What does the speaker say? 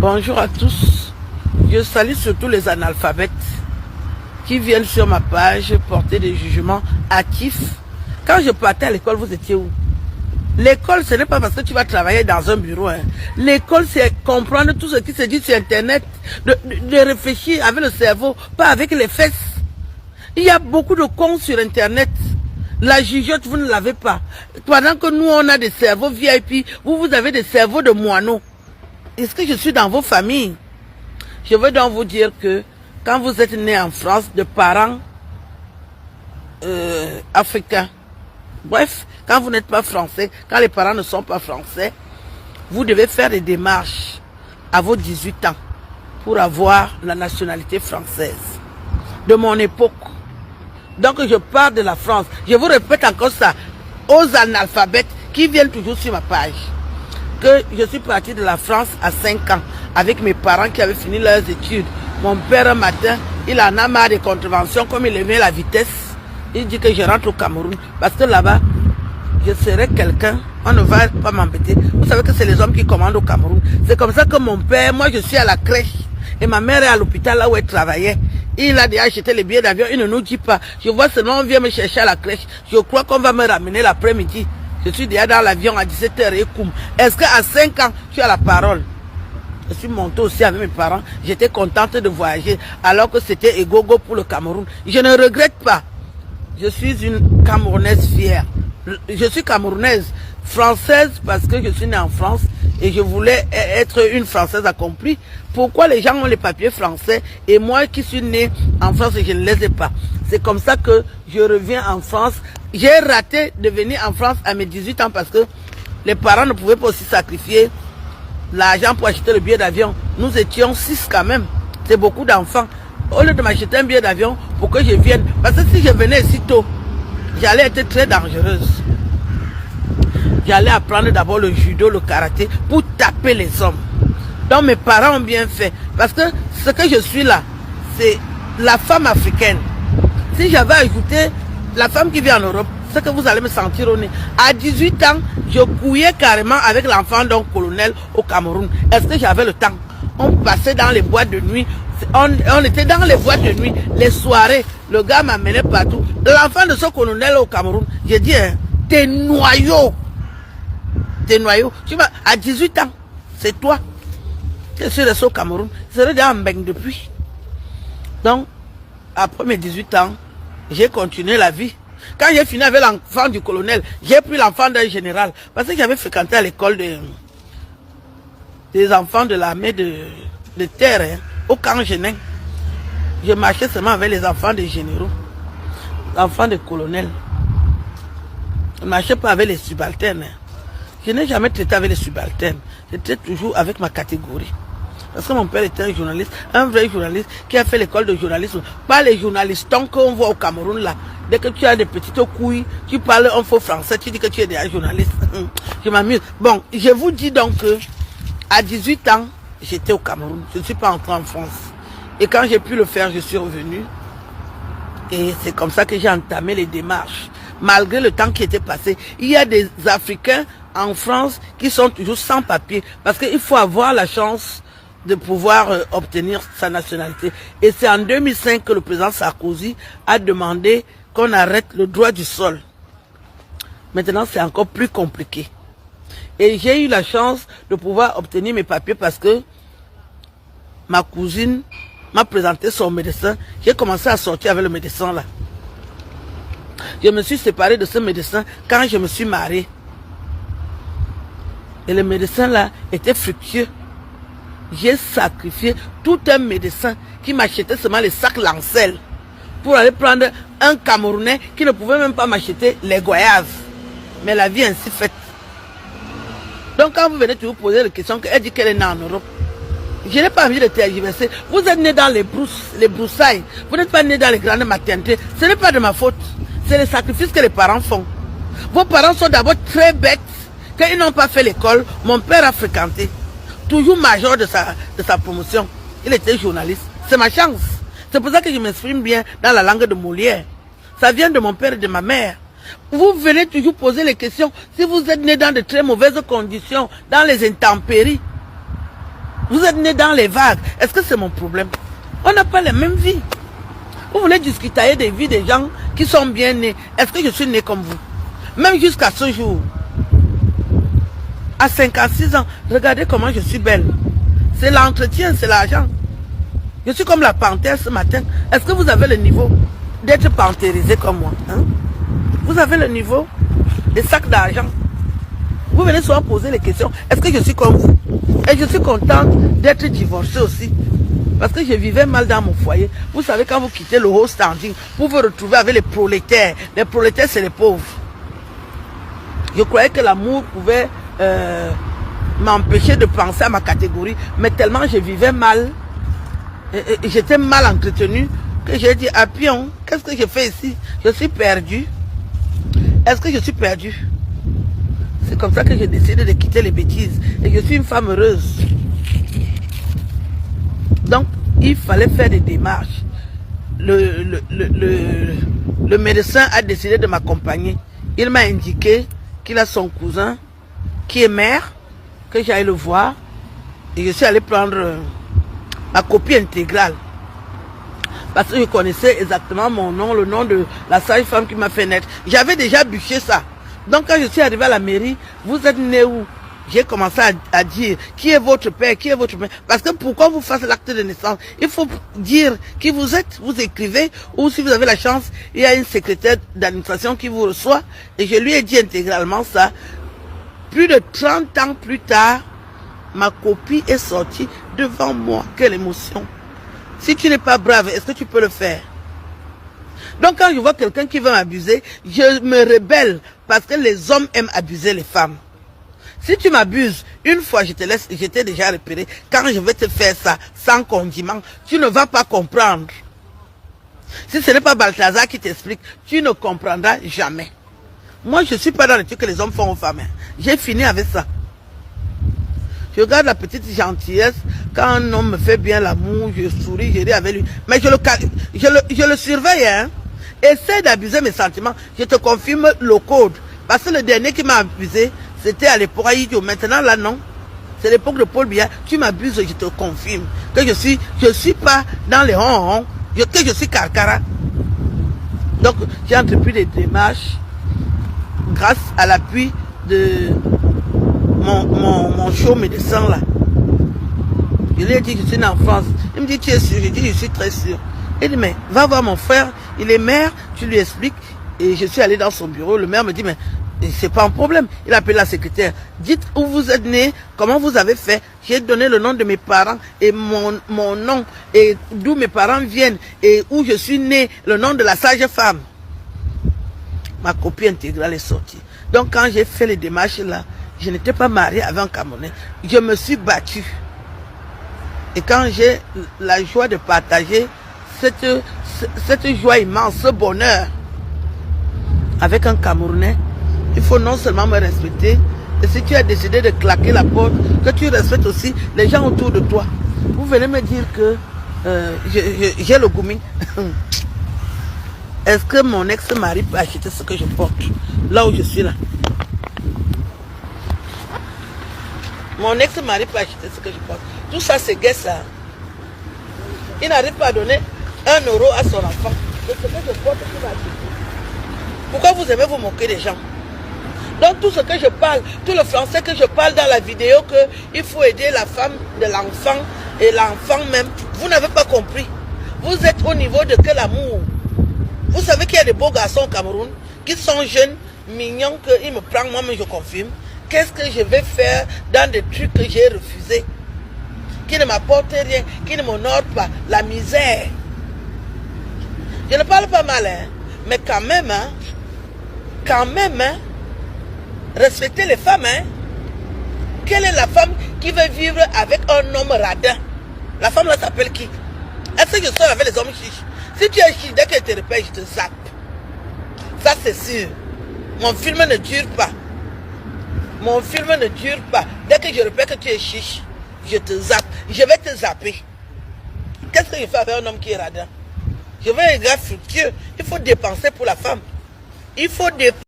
Bonjour à tous. Je salue surtout les analphabètes qui viennent sur ma page porter des jugements hâtifs. Quand je partais à l'école, vous étiez où? L'école, ce n'est pas parce que tu vas travailler dans un bureau. Hein. L'école, c'est comprendre tout ce qui se dit sur Internet, de réfléchir avec le cerveau, pas avec les fesses. Il y a beaucoup de cons sur Internet. La jugeote, vous ne l'avez pas. Pendant que nous, on a des cerveaux VIP, vous avez des cerveaux de moineaux. Est-ce que je suis dans vos familles? Je veux donc vous dire que quand vous êtes né en France de parents africains, bref, quand vous n'êtes pas français, quand les parents ne sont pas français, vous devez faire des démarches à vos 18 ans pour avoir la nationalité française. De mon époque. Donc je parle de la France. Je vous répète encore ça aux analphabètes qui viennent toujours sur ma page. Que je suis parti de la France à 5 ans avec mes parents qui avaient fini leurs études. Mon père un matin, il en a marre des contraventions comme il aimait la vitesse. Il dit que je rentre au Cameroun parce que là-bas, je serai quelqu'un, on ne va pas m'embêter. Vous savez que c'est les hommes qui commandent au Cameroun. C'est comme ça que mon père, moi je suis à la crèche et ma mère est à l'hôpital là où elle travaillait. Il a déjà acheté les billets d'avion, il ne nous dit pas. Je vois seulement on vient me chercher à la crèche. Je crois qu'on va me ramener l'après-midi. Je suis déjà dans l'avion à 17h et coum. Est-ce qu'à 5 ans, tu as la parole? Je suis monté aussi avec mes parents. J'étais contente de voyager alors que c'était égogo pour le Cameroun. Je ne regrette pas. Je suis une Camerounaise fière. Je suis Camerounaise, française parce que je suis née en France et je voulais être une Française accomplie. Pourquoi les gens ont les papiers français et moi qui suis née en France et je ne les ai pas? C'est comme ça que je reviens en France. J'ai raté de venir en France à mes 18 ans parce que les parents ne pouvaient pas aussi sacrifier l'argent pour acheter le billet d'avion. Nous étions 6 quand même. C'est beaucoup d'enfants. Au lieu de m'acheter un billet d'avion pour que je vienne. Parce que si je venais si tôt, j'allais être très dangereuse. J'allais apprendre d'abord le judo, le karaté pour taper les hommes. Donc mes parents ont bien fait. Parce que ce que je suis là, c'est la femme africaine. Si j'avais ajouté la femme qui vit en Europe, c'est que vous allez me sentir au nez. À 18 ans, je couillais carrément avec l'enfant d'un colonel au Cameroun. Est-ce que j'avais le temps? On passait dans les boîtes de nuit. On était dans les boîtes de nuit, les soirées. Le gars m'amenait partout. L'enfant de ce colonel au Cameroun, j'ai dit, hein, t'es noyau. T'es noyau. Tu vois, à 18 ans, c'est toi. Je suis resté au Cameroun. Je serais déjà en Mbeng depuis. Donc, après mes 18 ans, j'ai continué la vie. Quand j'ai fini avec l'enfant du colonel, j'ai pris l'enfant d'un général. Parce que j'avais fréquenté à l'école des enfants de l'armée de terre, hein, au camp Genin. Je marchais seulement avec les enfants des généraux, l'enfant des colonels. Je ne marchais pas avec les subalternes. Hein. Je n'ai jamais traité avec les subalternes. J'étais toujours avec ma catégorie. Parce que mon père était un journaliste, un vrai journaliste qui a fait l'école de journalisme. Pas les journalistes qu'on voit au Cameroun là. Dès que tu as des petites couilles, tu parles un faux français, tu dis que tu es déjà journaliste. Je m'amuse. Bon, je vous dis donc que à 18 ans, j'étais au Cameroun. Je ne suis pas entré en France. Et quand j'ai pu le faire, je suis revenu. Et c'est comme ça que j'ai entamé les démarches. Malgré le temps qui était passé, il y a des Africains en France qui sont toujours sans papier. Parce qu'il faut avoir la chance de pouvoir obtenir sa nationalité. Et c'est en 2005 que le président Sarkozy a demandé qu'on arrête le droit du sol. Maintenant, c'est encore plus compliqué. Et j'ai eu la chance de pouvoir obtenir mes papiers parce que ma cousine m'a présenté son médecin. J'ai commencé à sortir avec le médecin là. Je me suis séparé de ce médecin quand je me suis marié. Et le médecin là était fructueux. J'ai sacrifié tout un médecin qui m'achetait seulement les sacs Lancel pour aller prendre un Camerounais qui ne pouvait même pas m'acheter les goyaves. Mais la vie est ainsi faite. Donc quand vous venez toujours poser la question qu'elle dit qu'elle est née en Europe, je n'ai pas envie de tergiverser. Vous êtes né dans les broussailles. Vous n'êtes pas né dans les grandes maternités. Ce n'est pas de ma faute. C'est les sacrifices que les parents font. Vos parents sont d'abord très bêtes. Quand ils n'ont pas fait l'école, mon père a fréquenté. Toujours major de sa promotion. Il était journaliste. C'est ma chance. C'est pour ça que je m'exprime bien dans la langue de Molière. Ça vient de mon père et de ma mère. Vous venez toujours poser les questions. Si vous êtes né dans de très mauvaises conditions, dans les intempéries, Vous êtes né dans les vagues. Est-ce que c'est mon problème? On n'a pas la même vie. Vous voulez discuter des vies des gens qui sont bien nés. Est-ce que je suis né comme vous? Même jusqu'à ce jour. À 56 ans, regardez comment je suis belle. C'est l'entretien, c'est l'argent. Je suis comme la panthère ce matin. Est-ce que vous avez le niveau d'être panthérisé comme moi, hein? Vous avez le niveau des sacs d'argent. Vous venez souvent poser les questions. Est-ce que je suis comme vous? Et je suis contente d'être divorcée aussi. Parce que je vivais mal dans mon foyer. Vous savez, quand vous quittez le haut standing, vous vous retrouvez avec les prolétaires. Les prolétaires, c'est les pauvres. Je croyais que l'amour pouvait m'empêcher de penser à ma catégorie. Mais tellement je vivais mal, et j'étais mal entretenue, que j'ai dit, ah pion, qu'est-ce que je fais ici? Je suis perdue. Est-ce que je suis perdue? C'est comme ça que j'ai décidé de quitter les bêtises. Et je suis une femme heureuse. Donc, il fallait faire des démarches. Le médecin a décidé de m'accompagner. Il m'a indiqué qu'il a son cousin qui est maire, que j'aille le voir. Et je suis allé prendre ma copie intégrale. Parce que je connaissais exactement mon nom, le nom de la sage-femme qui m'a fait naître. J'avais déjà bûché ça. Donc quand je suis arrivé à la mairie, vous êtes né où? J'ai commencé à dire, qui est votre père, qui est votre mère? Parce que pourquoi vous faites l'acte de naissance? Il faut dire qui vous êtes, vous écrivez, ou si vous avez la chance, il y a une secrétaire d'administration qui vous reçoit. Et je lui ai dit intégralement ça. Plus de 30 ans plus tard, ma copie est sortie devant moi. Quelle émotion! Si tu n'es pas brave, est-ce que tu peux le faire? Donc quand je vois quelqu'un qui veut m'abuser, je me rebelle parce que les hommes aiment abuser les femmes. Si tu m'abuses, une fois je te laisse, je t'ai déjà repéré, quand je vais te faire ça sans condiment, tu ne vas pas comprendre. Si ce n'est pas Balthazar qui t'explique, tu ne comprendras jamais. Moi je ne suis pas dans le truc que les hommes font aux femmes. J'ai fini avec ça. Je regarde la petite gentillesse, quand un homme me fait bien l'amour, je souris, je ris avec lui. Mais je le surveille, hein. Essaie d'abuser mes sentiments, je te confirme le code. Parce que le dernier qui m'a abusé, c'était à l'époque Aïdio. Maintenant, là, non. C'est l'époque de Paul Biya. Tu m'abuses, je te confirme que je suis pas dans les ronds, que je suis carcara. Donc, j'ai entrepris des démarches grâce à l'appui de mon chaud médecin là. Je lui ai dit que je suis en France. Il me dit, tu es sûr? Je dis, je suis très sûr. Il dit, mais va voir mon frère, il est maire, tu lui expliques. Et je suis allé dans son bureau, le maire me dit, mais c'est pas un problème. Il a appelé la secrétaire. Dites où vous êtes né, comment vous avez fait. J'ai donné le nom de mes parents et mon nom, et d'où mes parents viennent, et où je suis né, le nom de la sage-femme. Ma copie intégrale est sortie. Donc quand j'ai fait les démarches là, je n'étais pas mariée avec un Camerounais. Je me suis battue. Et quand j'ai la joie de partager cette joie immense, ce bonheur avec un Camerounais, il faut non seulement me respecter, et si tu as décidé de claquer la porte, que tu respectes aussi les gens autour de toi. Vous venez me dire que j'ai le goumi. Est-ce que mon ex-mari peut acheter ce que je porte, là où je suis là? Mon ex-mari peut acheter ce que je porte. Tout ça, c'est guet ça. Il n'arrive pas à donner 1 euro à son enfant. C'est ce que je porte qu'il va acheter. Pourquoi vous aimez vous moquer des gens? Donc tout ce que je parle, tout le français que je parle dans la vidéo, qu'il faut aider la femme de l'enfant et l'enfant même, vous n'avez pas compris. Vous êtes au niveau de quel amour? Vous savez qu'il y a des beaux garçons au Cameroun qui sont jeunes, mignons, qu'ils me prennent, moi-même je confirme. Qu'est-ce que je vais faire dans des trucs que j'ai refusés, qui ne m'apportent rien, qui ne m'honorent pas, la misère. Je ne parle pas mal, hein, mais quand même, respectez les femmes, hein. Quelle est la femme qui veut vivre avec un homme radin? La femme là s'appelle qui? Est-ce que je sors avec les hommes chiches? Si tu es chiche, dès qu'elle te répète, je te zappe. Ça c'est sûr. Mon film ne dure pas. Mon film ne dure pas. Dès que je répète que tu es chiche, je te zappe. Je vais te zapper. Qu'est-ce que je fais avec un homme qui est radin? Je veux un gars fructueux. Il faut dépenser pour la femme. Il faut dépenser.